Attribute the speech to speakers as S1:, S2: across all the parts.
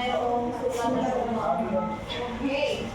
S1: mayroong sukat na sumunod. Okay.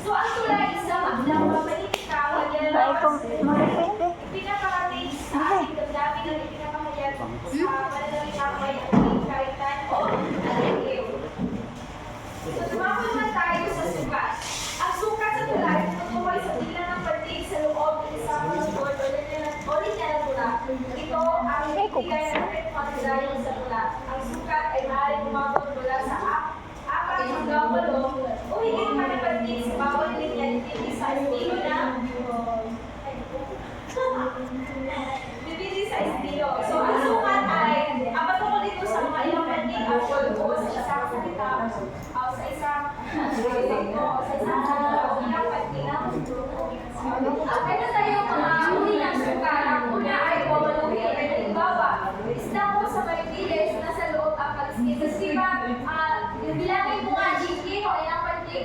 S1: So, ang tulad isa, maglang mapanitawan yan.
S2: Ay, kung malapit eh.
S1: Pinaparating sa ating damdamin at ipinapahayag sa malalaking kamay at kaitan o alagay. So, tumawag naman tayo sa sukat. Ang sukat sa tulad, tutukoy sa bilang ng pantig sa loob ng isang lungsod o linya ng tula. Ito ang ibigay ng pagkakadayon sa tula. Ang sukat ay maaaring umabot mula sa 4 hanggang 8 o higit pa na pantig sa bawat linya dito sa estilo na bibili sa estilo. So, ang sukat ay patungkol dito sa mga ilang pantig o sa isang salita o sa isang ilang pantig. Ano tayo mga uli ng sukat? Ang una ay wawaluhin. Halimbawa, isda ko sa Maripiles na sa loob ang kaliskis. Kasi ba, bilangin mo nga, Jinky, o ilang pantig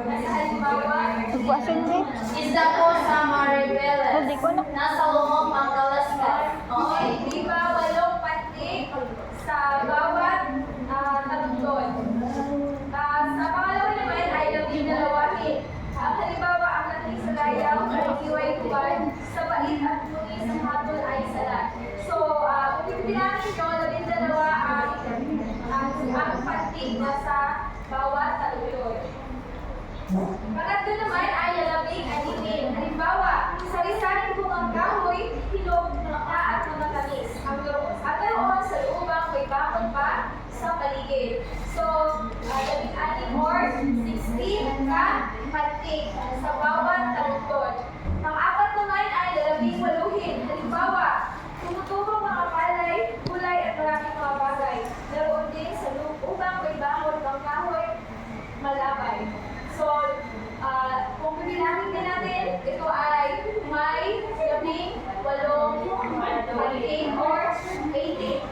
S1: nasa halimbawa.
S2: Tugwasin din.
S1: Isda ko sa Maripiles.
S2: Hindi ko na.
S1: Nasa loob ang kalaskas. Okay, di ba 8 pantig sa bawat talundod? Sa pangalawa naman ay 12. Halimbawa, ang nating sa layaw ay iway-tuwan, sa bait at muni sa hatol ay salat. So, kung pipilangin nyo, 12 ang pantig na sa bawat talundod. Pangatlo naman ay lalabing aninin. Halimbawa, sari-saring bungang kahoy, hinog na at matamis. At naroon sa lubang may bakod pa sa paligid. So, 16 or 16 ka pantig sa bawat talundod. Pang-apat naman ay lalabing waluhin. Halimbawa, tumutubong mga palay, gulay at maraming mga bagay. Naroon din sa lubang may bakod ng kahoy, malabay. So, kung bibilangin din natin, ito ay may 18 pantig or 18.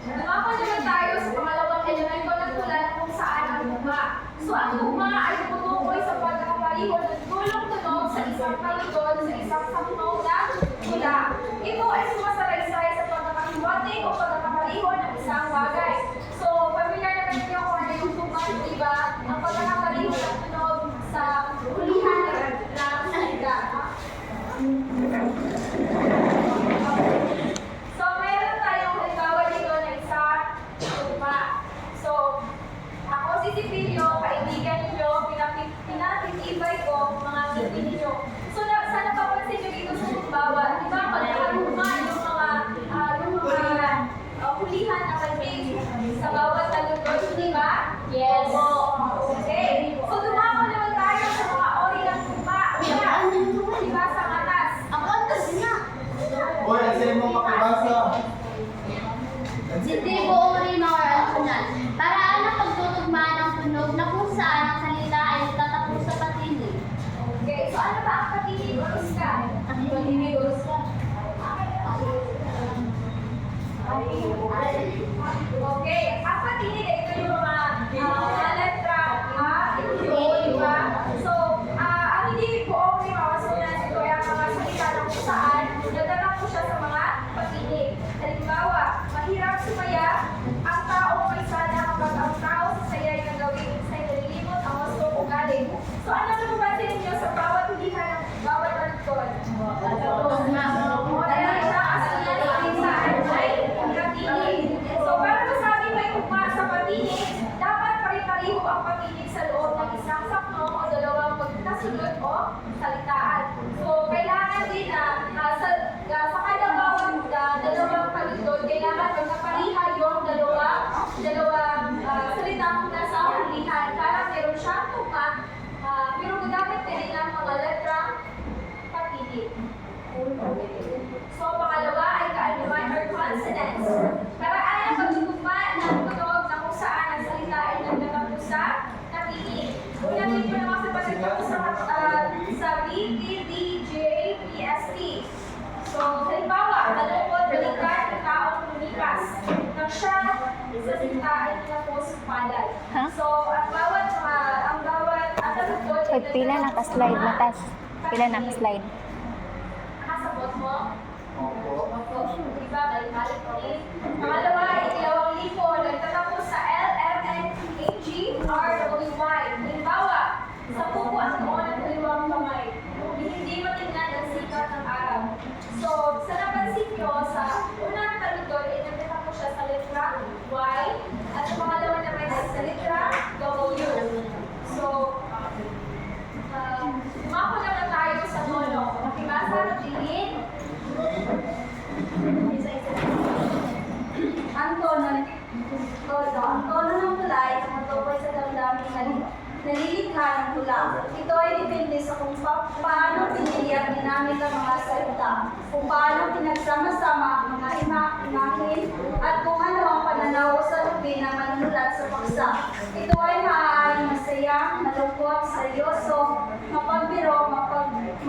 S1: Lumapan naman tayo sa pangalawang elemento ng tula na kung saan ang tugma. So, ang tugma ay tumutukoy sa pagkakapariho ng tulong-tunog sa isang taludod sa isang sakmaw na tula. Ito ay sumasalaysay sa pagkakahiwatig o pagkakapariho ng isang bagay. So, familiar na rin niyo kung ano yung tugma, di ba? Ang pagkakapariho ng tunog sa hulihan ng salita. So, mayroon tayong halimbawa dito na isa tugma. So, ako si Cipilio, kaibigan ninyo, pinatitibay ko mga sabi ninyo. So, sana papansin nyo dito sa halimbawa, di ba, pagkakatugma yung mga hulihan na pantig sa bawat talundod, di ba? Yes. Okay. So, dumako naman tayo sa mga ori ng tugma. Di ba, sa matas? Ang matas na.
S3: Hoy, asin mo makibasa.
S4: Hindi buong rima or alpunal. Paraan ng pagtutugma ng tunog na kung saan ang salita ay nagtatapos sa patinig.
S1: Okay. So, ano ba ang patinig o iska? Patinig o iska. Okay. Ang patinig ay ito yung mga letra di ba? So, ang hindi buong rima o alpunal ito ay ang mga salita na kung saan nagtatapos siya sa mga patinig. Halimbawa, mahirap sumaya ang taong may sana kapag ang tao sa saya'y nagawin sa'y nalilimot ang gusto o galing. So, ano na mabansin ninyo sa bawat hulihan ng bawat taludod? Dahil siya asina sa saan ay patinig. So, para masabi may tugma sa patinig, dapat pare-pareho ang patinig sa loob ng isang sakno o dalawang magkasunod o salitaan. So, kailangan din na sa kada bawat dalawang taludod, kailangan magkapariha yung dalawang salitang nasa hulihan para meron siyang tugma, pero magamit din ang mga letrang patinig. So, pangalawa ay kaalaman or consonants. Paraan ang pagtutugma ng tunog na kung saan ang salita ay nagtatapos sa patinig. Unahin ko naman sa pagtutugma sa B, T, D, J, P, S, T. So, halimbawa, malungkot, balikan ng taong lumipas. Nang siya sa salita ay tinapos palad. So, ang bawat taludod ay
S2: Pila naka-slide matas. Pila naka-slide.
S1: nakasabot mo.
S3: Opo.
S1: Diba, balik-balik ulit. Pangalawa, 2,000. Nagtatapos sa L, tula. Ito ay depende sa kung paano pinili at ginamit ang mga salita, kung paano pinagsama-sama ang mga imahin, at kung ano ang pananaw sa lupin ng manunulat sa paksa. Ito ay maaaring masaya, malungkot, seryoso, mapagbiro,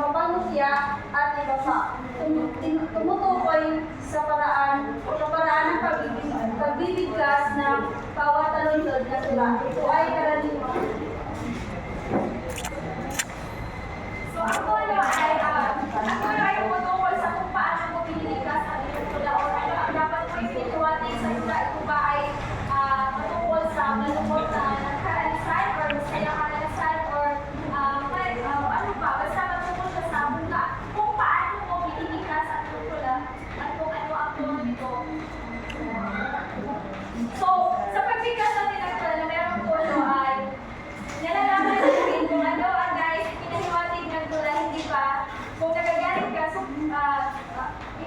S1: mapangutya, at iba pa. Tumutukoy sa paraan ng pagbibigkas ng bawat talunod na tula. Ito ay karaniwan. So ako ay tumutukoy sa kung paano mo binibigkas ang iyong tula o ano ang dapat mo ipiniwati sa tula. Ito ba ay matungkol sa malungkot na karanasan or masaya karanasan or ano ba, basta matungkol siya sa tula. Kung paano mo binibigkas ang iyong tula at kung ano ang tula nito. So, sa pagbigkas natin ng tula na merong tulo ay nalalaman natin kung ano ang guys pinahiwatig ng tula, hindi ba? Kung nagagaling ka sa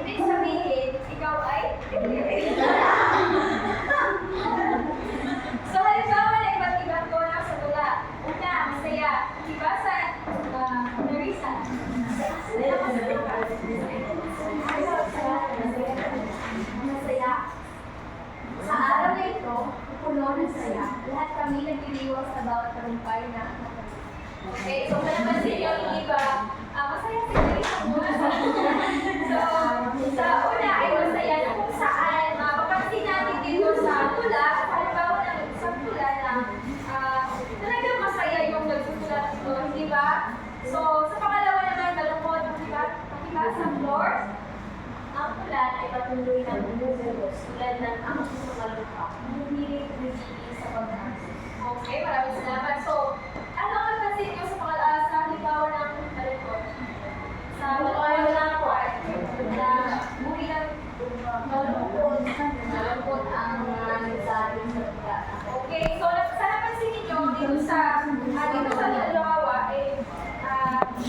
S1: ibig sabihin, ikaw ay So, halimbawa na iba't ibang tono sa tula. Una, masaya. Diba sa Marisa? Masaya. Sa araw na ito, puno ng saya. Lahat kami nagdiriwang sa bawat talumpay na okay, so panapansin niyo yung iba, masaya si Marisa muna. So, sa una ay masaya na kung saan, mapapansin natin dito sa tula, halimbawa ng isang tula na talagang masaya yung nagsusulat ito, hindi ba? So, sa pangalawa naman, malungkot, di ba? Pakibasa, floor. Ang tula ay patuloy ng bumubulos tulad ng ang mga lupa. Humiling sa pag-asa. Okay, maraming salamat. So, ano ang napansin niyo sa sa halimbawa ng malungkot? Sa malungkot part, na buhay ng malungkot ang nagsabi sa tula. Okay, so sa napansin niyo dito sa halimbawa,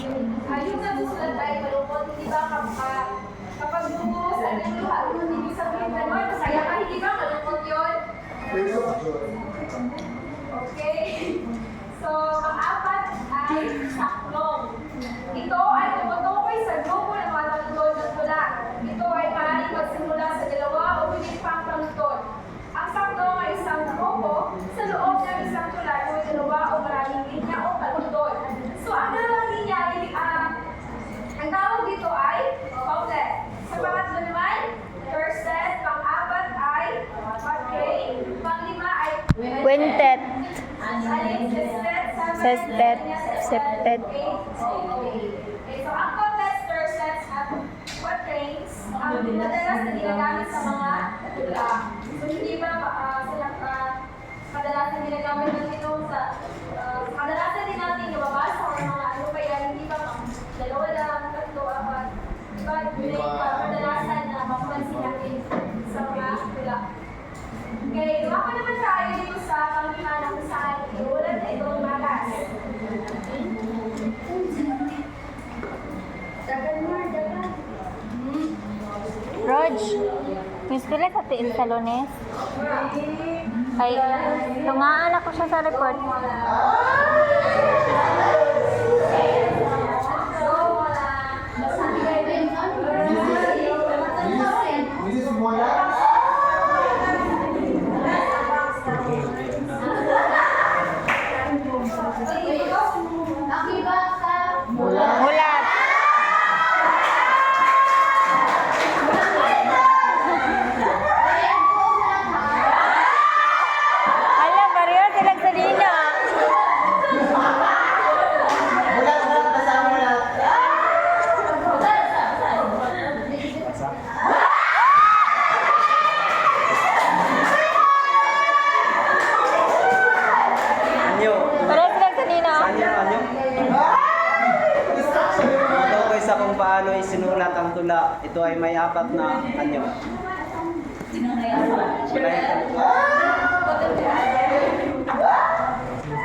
S1: yung nagsusulat ay malungkot, hindi ba kapag bumuhos ang luha, ibig sabihin na masaya ka, hindi ba malungkot yun? Okay. So, ang-apat ay saklong. Ito ay tumutukoy sa grupo ng mga talutod ng tula. Ito ay maaaring magsimula sa dalawa o higit pang talutod. Ang saklong ay isang grupo sa loob ng isang tula o dalawa o maraming linya o talutod. So, ang dalawang linya ay ang tawag dito ay couplet. Sa pangatlo naman, verset, pang-apat ay quatrain, pang-lima ay
S2: Quintet.
S1: Sestet,
S2: Septet.
S1: Okay, so ang couplets, versets, at quatrains, ang madalas na ginagamit sa mga tula. So hindi ba kadalasan ginagamit natin ito sa kadalasan din natin nababasa o mga ano pa yan, hindi ba dalawa lang, tatlo, apat. Diba, kadalasan na mapapansin natin sa mga tula. Okay, lumako naman tayo dito sa panglimana kung saan iulat na itong magas. Dagan mo, dagan.
S2: Rog, miss ko sa tiin sa Lunes. Ay, tungaan ako siya sa report.
S3: Mrs. Mola?
S2: Mulat. Alam, pareho silang sa Dina.
S3: Mulat, kasama mulat.
S5: Anyo.
S2: Pareho silang sa Dina.
S5: Anyo. Tungkol sa kung paano isinulat ang tula, ito ay may apat na anyo.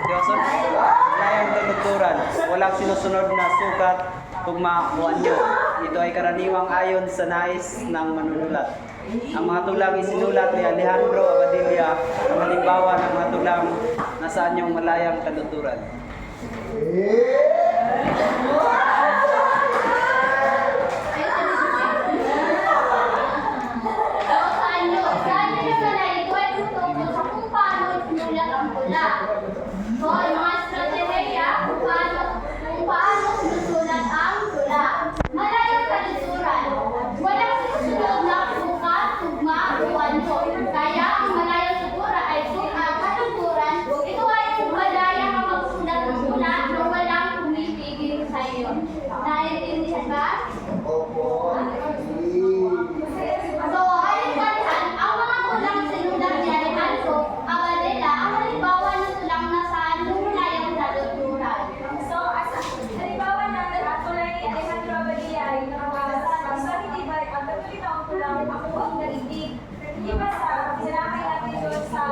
S5: Diyoson, layang tututuran, walang sinusunod na sukat, tugma o anyo. Ito ay karaniwang ayon sa nais ng manunulat. Ang mga tulang isinulat ni Alejandro Abadilla ang halimbawa ng mga tulang nasa anyong malayang kanuturan.
S4: Saan nyo naman ay ito ay tungkol sa kung paano isinulat ang tula. So, yung mga strategiya kung paano sinusulat ang tula. Malayang kalisuran. Walang sinusunod na suka, tugma, o ano. Kaya ang malayang sutura ay suka, kaluturan. Ito ay kung malaya ka magsulat ng tula na walang pumipigil sa iyo. Naiintindihan ba? So, halimbawa, ang mga tulang sinulat ni Alejandro Abadela, ang halimbawa ng tulang nasaan nung malayang kaluturan.
S1: So, halimbawa natin, ang tulay ni Alejandro Abadilla ay nakakabasa ng sanitibay ang katulitang tulang ako ang narinig. Hindi ba sinakay natin doon sa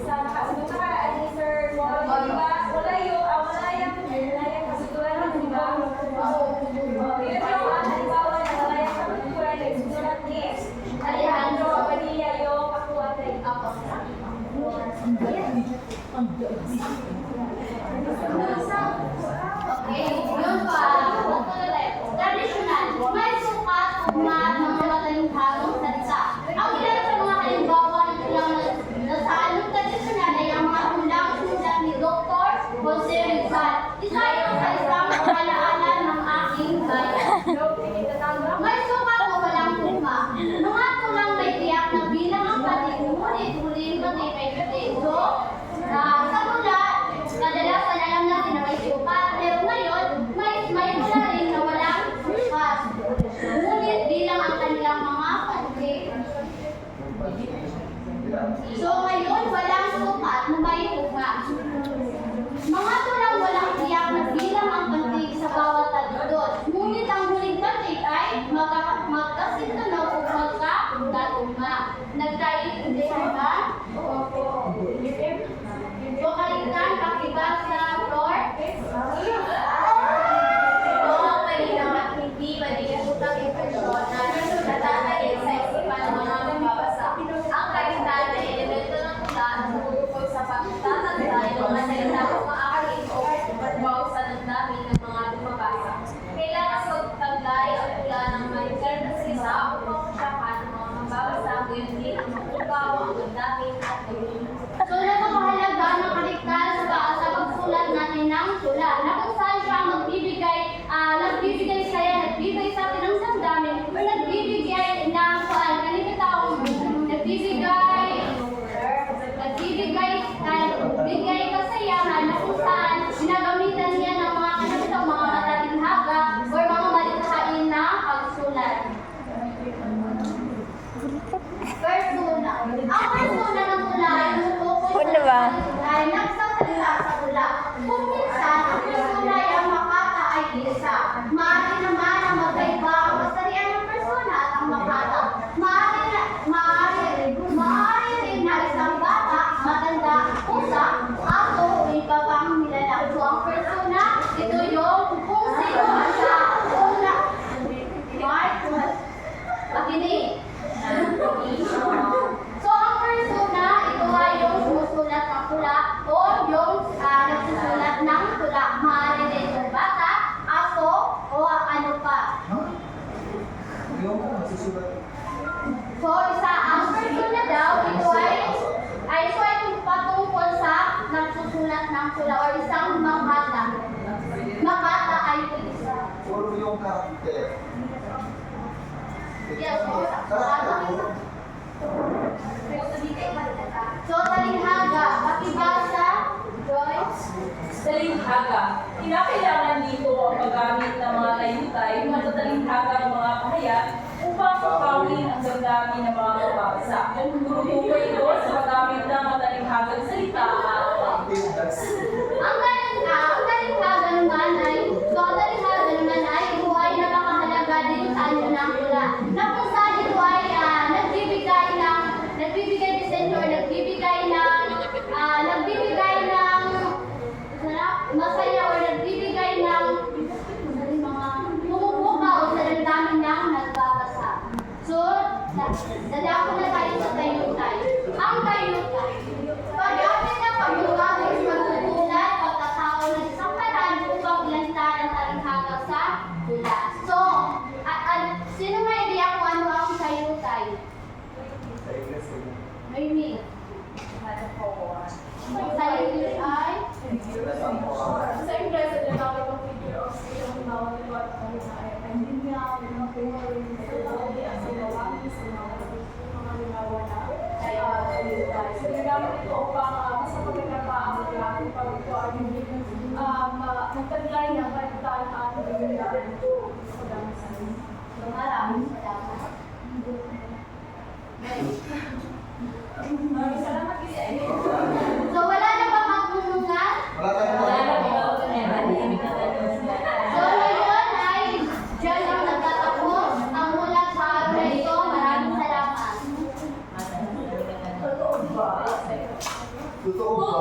S1: nakaraan ni Sir Paul, di ba? Malayang kasuturan ng di ba? Yun yung halimbawa ng malayang kasuturan na isusulat ni Alejandro Abadilla yung kakuha na ako.
S4: Okay, yun pa. Traditional. May sukat, tugma, ng mga matalinghagong salita. Ang ilan sa mga halimbawa ng tulang nasaan ng traditional ay ang mga tulang sinulat ni Dr. Jose Rizal. Isa yung sa isang alaala ng aking bayan. May sukat o walang tugma. Mga tulang may tiyak na bilang ang patig, ngunit huling pati may peso. Sa tula, kadalasan alam natin na may sukat, pero ngayon, may tula rin na walang sukat. Ngunit bilang ang kanilang mga patig. So ngayon, walang sukat na may tugma. Mga tulang walang tiyak na bilang ang patig sa bawat taludod. Ngunit ang huling patig ay magkasintunog o magkatugma. Nagkaiintindihan ba? So, kalitan, pakibag sa floor. Oo, malinaw at hindi malilutang yung persona na natatayin sa isipan ng mga magbabasa. Ang kalitan ay elemento ng tula na tumutukoy sa pagtatanda ng mga salita o maaaring o pagbaw sa damdamin ng mga lumabasa. Kailangan magtaglay ang tula ng maligyan na salita upang masyakan ng mga magbabasa, ngayon din ang makubaw ang damdamin at paglulo. So, napakahalaga ng kaligtasan sa pagsulat natin ng tula na kung saan siya nagbibigay saya, nagbibigay sa atin ng damdamin, o nagbibigay ng nagbibigay kasayahan na kung saan ginagamitan niya ng mga kanabitang mga matalinhaga o mga malikhain na pagsulat. Persona. Ang persona ng tula ay tumutukoy
S2: Ano ba?
S4: ay nagsasalita sa tula. Kung minsan, ang persona ay ang makata ay isa. Maaari naman ang magkaiba ang kasarian ng persona at ang makata. Maaari rin na isang bata, matanda, pusa, aso, o iba pang nilalang. So, ang persona, ito yung kung sino man siya. Pakinig. So, ang persona, ito ay yung sumusulat ng tula o yung nagsusulat ng tula. Maaari din yung bata, aso, o ano pa. So, ang persona daw, ito ay patungkol sa nagsusulat ng tula o isang makata. Makata ay isa.
S3: Puro yung karakter.
S4: Yes,
S3: Karakter.
S4: so, talinghaga, pakibasa, Joyce.
S6: Talinghaga. Kinakailangan dito ang paggamit ng mga tayutay, matatalinghaga ng mga pahayag upang pagkawin ang damdamin ng mga mababasa. Tutukoy ito sa paggamit ng matalinghagang salita at
S4: Ang talinghaga naman ay ito ay napakahalaga din sa ano ng tula. Na kung saan ito ay nagbibigay disenyo or nagbibigay ng masaya or nagbibigay ng mga pumupukaw sa damdamin ng nagbabasa. So, dadako na tayo sa tayutay. Ang tayutay, paggamit ng pagbukas is magtutulak
S1: Sa impresa din ako yung picture of yung bawat iba't ay hindi niya mga pinag sa bawat sa mga limawa na ay so ginagamit ito upang sa pagkakataon ng ating pagkukuha magtaglay ng kalitan at pagkakataon sa dami sa
S4: Maraming salamat.